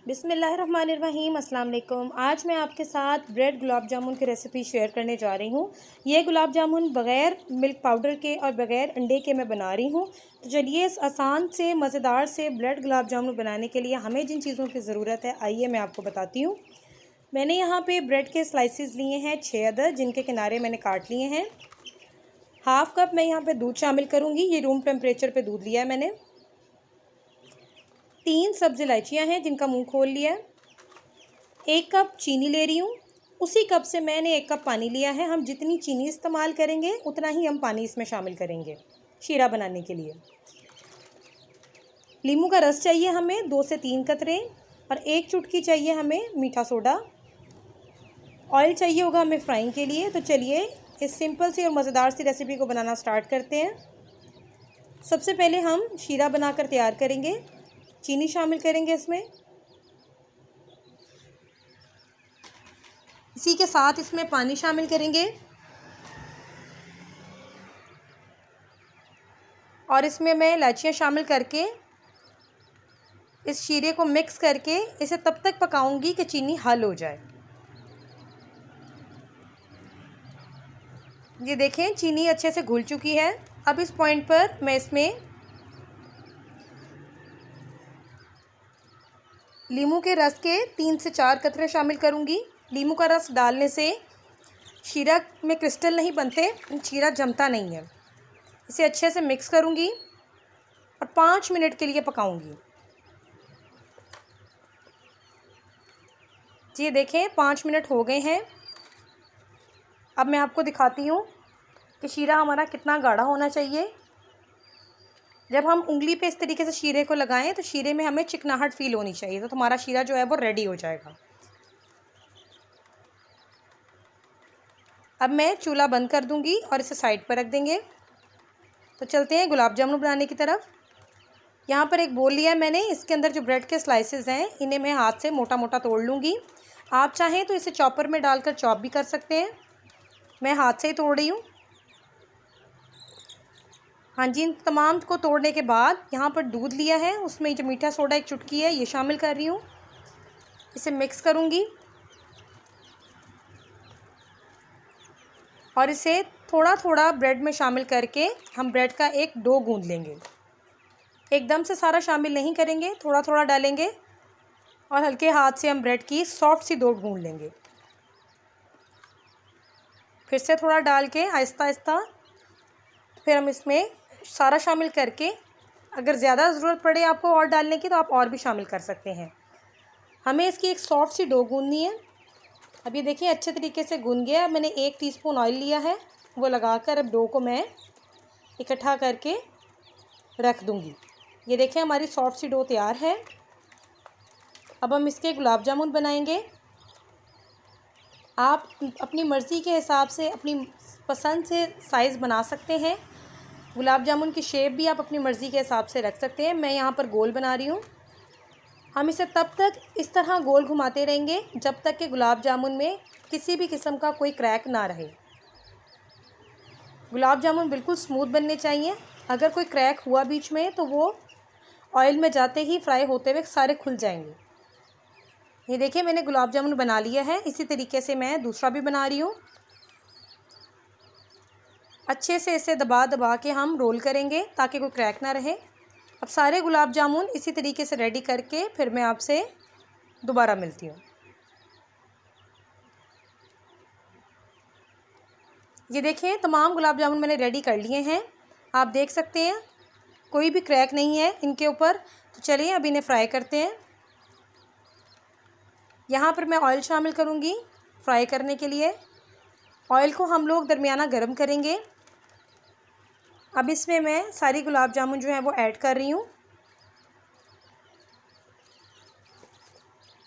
बिस्मिल्लाहिर्रहमानिर्रहीम अस्सलाम वालेकुम। आज मैं आपके साथ ब्रेड गुलाब जामुन की रेसिपी शेयर करने जा रही हूँ। ये गुलाब जामुन बग़ैर मिल्क पाउडर के और बग़ैर अंडे के मैं बना रही हूँ। तो चलिए इस आसान से मज़ेदार से ब्रेड गुलाब जामुन बनाने के लिए हमें जिन चीज़ों की ज़रूरत है आइए मैं आपको बताती हूँ। मैंने यहाँ पे ब्रेड के स्लाइसेस लिए हैं 6 अदद, जिनके किनारे मैंने काट लिए हैं। हाफ़ कप मैं यहाँ पे दूध शामिल करूँगी। ये रूम टेम्परेचर पे दूध लिया है मैंने। 3 सब्ज़ इलायचियाँ हैं जिनका मुंह खोल लिया है। 1 कप चीनी ले रही हूँ। उसी कप से मैंने 1 कप पानी लिया है। हम जितनी चीनी इस्तेमाल करेंगे उतना ही हम पानी इसमें शामिल करेंगे शीरा बनाने के लिए। नींबू का रस चाहिए हमें 2 से 3 कतरे और 1 चुटकी चाहिए हमें मीठा सोडा। ऑयल चाहिए होगा हमें फ्राइंग के लिए। तो चलिए इस सिंपल सी और मज़ेदार सी रेसिपी को बनाना स्टार्ट करते हैं। सबसे पहले हम शीरा बनाकर तैयार करेंगे। चीनी शामिल करेंगे इसमें। इसी के साथ इसमें पानी शामिल करेंगे और इसमें मैं इलायचियाँ शामिल करके इस शीरे को मिक्स करके इसे तब तक पकाऊंगी कि चीनी हल हो जाए। ये देखें चीनी अच्छे से घुल चुकी है। अब इस पॉइंट पर मैं इसमें नींबू के रस के 3 से 4 कतरे शामिल करूंगी। नींबू का रस डालने से शीरा में क्रिस्टल नहीं बनते, शीरा जमता नहीं है। इसे अच्छे से मिक्स करूंगी और 5 मिनट के लिए पकाऊंगी। जी देखें 5 मिनट हो गए हैं। अब मैं आपको दिखाती हूँ कि शीरा हमारा कितना गाढ़ा होना चाहिए। जब हम उंगली पे इस तरीके से शीरे को लगाएं तो शीरे में हमें चिकनाहट फील होनी चाहिए, तो हमारा शीरा जो है वो रेडी हो जाएगा। अब मैं चूल्हा बंद कर दूंगी और इसे साइड पर रख देंगे। तो चलते हैं गुलाब जामुन बनाने की तरफ। यहाँ पर एक बोल लिया है मैंने। इसके अंदर जो ब्रेड के स्लाइसेस हैं इन्हें मैं हाथ से मोटा मोटा तोड़ लूँगी। आप चाहें तो इसे चॉपर में डालकर चॉप भी कर सकते हैं। मैं हाथ से ही तोड़ रही हूँ। हाँ जी, इन तमाम को तोड़ने के बाद यहाँ पर दूध लिया है, उसमें जो मीठा सोडा 1 चुटकी है ये शामिल कर रही हूँ। इसे मिक्स करूँगी और इसे थोड़ा थोड़ा ब्रेड में शामिल करके हम ब्रेड का एक डो गूंद लेंगे। एकदम से सारा शामिल नहीं करेंगे, थोड़ा थोड़ा डालेंगे और हल्के हाथ से हम ब्रेड की सॉफ्ट सी डो गूंद लेंगे। फिर से थोड़ा डाल के आहिस्ता आहिस्ता फिर हम इसमें सारा शामिल करके, अगर ज़्यादा ज़रूरत पड़े आपको और डालने की तो आप और भी शामिल कर सकते हैं। हमें इसकी एक सॉफ्ट सी डो गूंदनी है। अब ये देखिए अच्छे तरीके से गूंद गया। अब मैंने 1 टीस्पून ऑयल लिया है, वो लगाकर अब डो को मैं इकट्ठा करके रख दूँगी। ये देखें हमारी सॉफ्ट सी डो तैयार है। अब हम इसके गुलाब जामुन बनाएंगे। आप अपनी मर्ज़ी के हिसाब से अपनी पसंद से साइज़ बना सकते हैं। गुलाब जामुन की शेप भी आप अपनी मर्ज़ी के हिसाब से रख सकते हैं। मैं यहाँ पर गोल बना रही हूँ। हम इसे तब तक इस तरह गोल घुमाते रहेंगे जब तक कि गुलाब जामुन में किसी भी किस्म का कोई क्रैक ना रहे। गुलाब जामुन बिल्कुल स्मूथ बनने चाहिए। अगर कोई क्रैक हुआ बीच में तो वो ऑयल में जाते ही फ्राई होते हुए सारे खुल जाएंगे। ये देखिए मैंने गुलाब जामुन बना लिया है। इसी तरीके से मैं दूसरा भी बना रही हूँ। अच्छे से इसे दबा दबा के हम रोल करेंगे ताकि कोई क्रैक ना रहे। अब सारे गुलाब जामुन इसी तरीके से रेडी करके फिर मैं आपसे दोबारा मिलती हूँ। ये देखें तमाम गुलाब जामुन मैंने रेडी कर लिए हैं। आप देख सकते हैं कोई भी क्रैक नहीं है इनके ऊपर। तो चलिए अब इन्हें फ्राई करते हैं। यहाँ पर मैं ऑयल शामिल करूँगी फ्राई करने के लिए। ऑयल को हम लोग दरमियाना गर्म करेंगे। अब इसमें मैं सारी गुलाब जामुन जो है वो ऐड कर रही हूँ।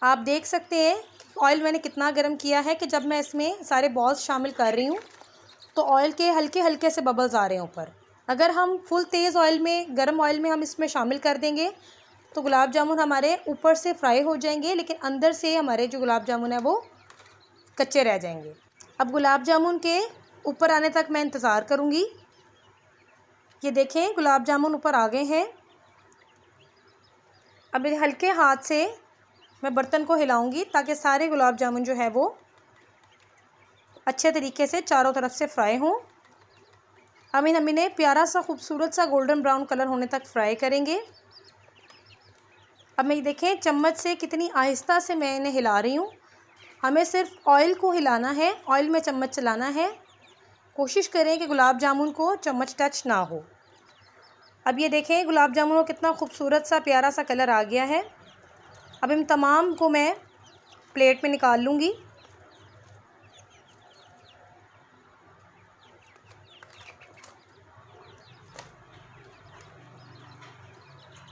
आप देख सकते हैं ऑयल मैंने कितना गर्म किया है कि जब मैं इसमें सारे बॉल्स शामिल कर रही हूँ तो ऑयल के हल्के हल्के से बबल्स आ रहे हैं ऊपर। अगर हम फुल तेज़ ऑयल में, गर्म ऑयल में हम इसमें शामिल कर देंगे तो गुलाब जामुन हमारे ऊपर से फ्राई हो जाएंगे, लेकिन अंदर से हमारे जो गुलाब जामुन है वो कच्चे रह जाएंगे। अब गुलाब जामुन के ऊपर आने तक मैं इंतज़ार करूँगी। ये देखें गुलाब जामुन ऊपर आ गए हैं। अब हल्के हाथ से मैं बर्तन को हिलाऊंगी ताकि सारे गुलाब जामुन जो है वो अच्छे तरीके से चारों तरफ से फ्राई हों। हम इन्हें प्यारा सा खूबसूरत सा गोल्डन ब्राउन कलर होने तक फ्राई करेंगे। अब मैं देखें चम्मच से कितनी आहिस्ता से मैं इन्हें हिला रही हूँ। हमें सिर्फ ऑयल को हिलाना है, ऑयल में चम्मच चलाना है। कोशिश करें कि गुलाब जामुन को चम्मच टच ना हो। अब ये देखें गुलाब जामुन को कितना खूबसूरत सा प्यारा सा कलर आ गया है। अब इन तमाम को मैं प्लेट में निकाल लूँगी।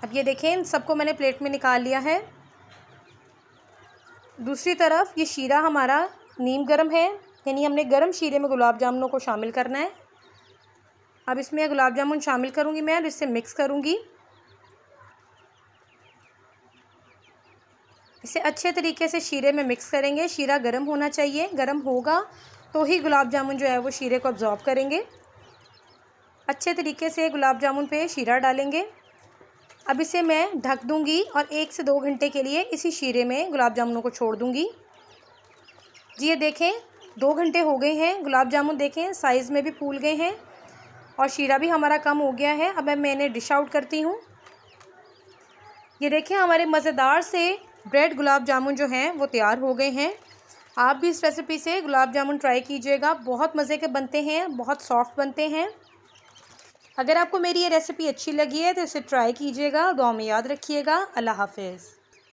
अब ये देखें इन सबको मैंने प्लेट में निकाल लिया है। दूसरी तरफ ये शीरा हमारा नीम गर्म है, यानी हमने गर्म शीरे में गुलाब जामुनों को शामिल करना है। अब इसमें गुलाब जामुन शामिल करूँगी मैं और इससे मिक्स करूँगी। इसे अच्छे तरीके से शीरे में मिक्स करेंगे। शीरा गर्म होना चाहिए, गर्म होगा तो ही गुलाब जामुन जो है वो शीरे को अब्ज़ॉर्ब करेंगे। अच्छे तरीके से गुलाब जामुन पे शीरा डालेंगे। अब इसे मैं ढक दूंगी और 1 से 2 घंटे के लिए इसी शीरे में गुलाब जामुनों को छोड़ दूंगी। जी ये देखें 2 घंटे हो गए हैं। गुलाब जामुन देखें साइज़ में भी फूल गए हैं और शीरा भी हमारा कम हो गया है। अब मैं इन्हें डिश आउट करती हूँ। ये देखें हमारे मज़ेदार से ब्रेड गुलाब जामुन जो हैं वो तैयार हो गए हैं। आप भी इस रेसिपी से गुलाब जामुन ट्राई कीजिएगा, बहुत मज़े के बनते हैं, बहुत सॉफ्ट बनते हैं। अगर आपको मेरी ये रेसिपी अच्छी लगी है तो इसे ट्राई कीजिएगा। दुआ में याद रखिएगा। अल्लाह हाफ़िज़।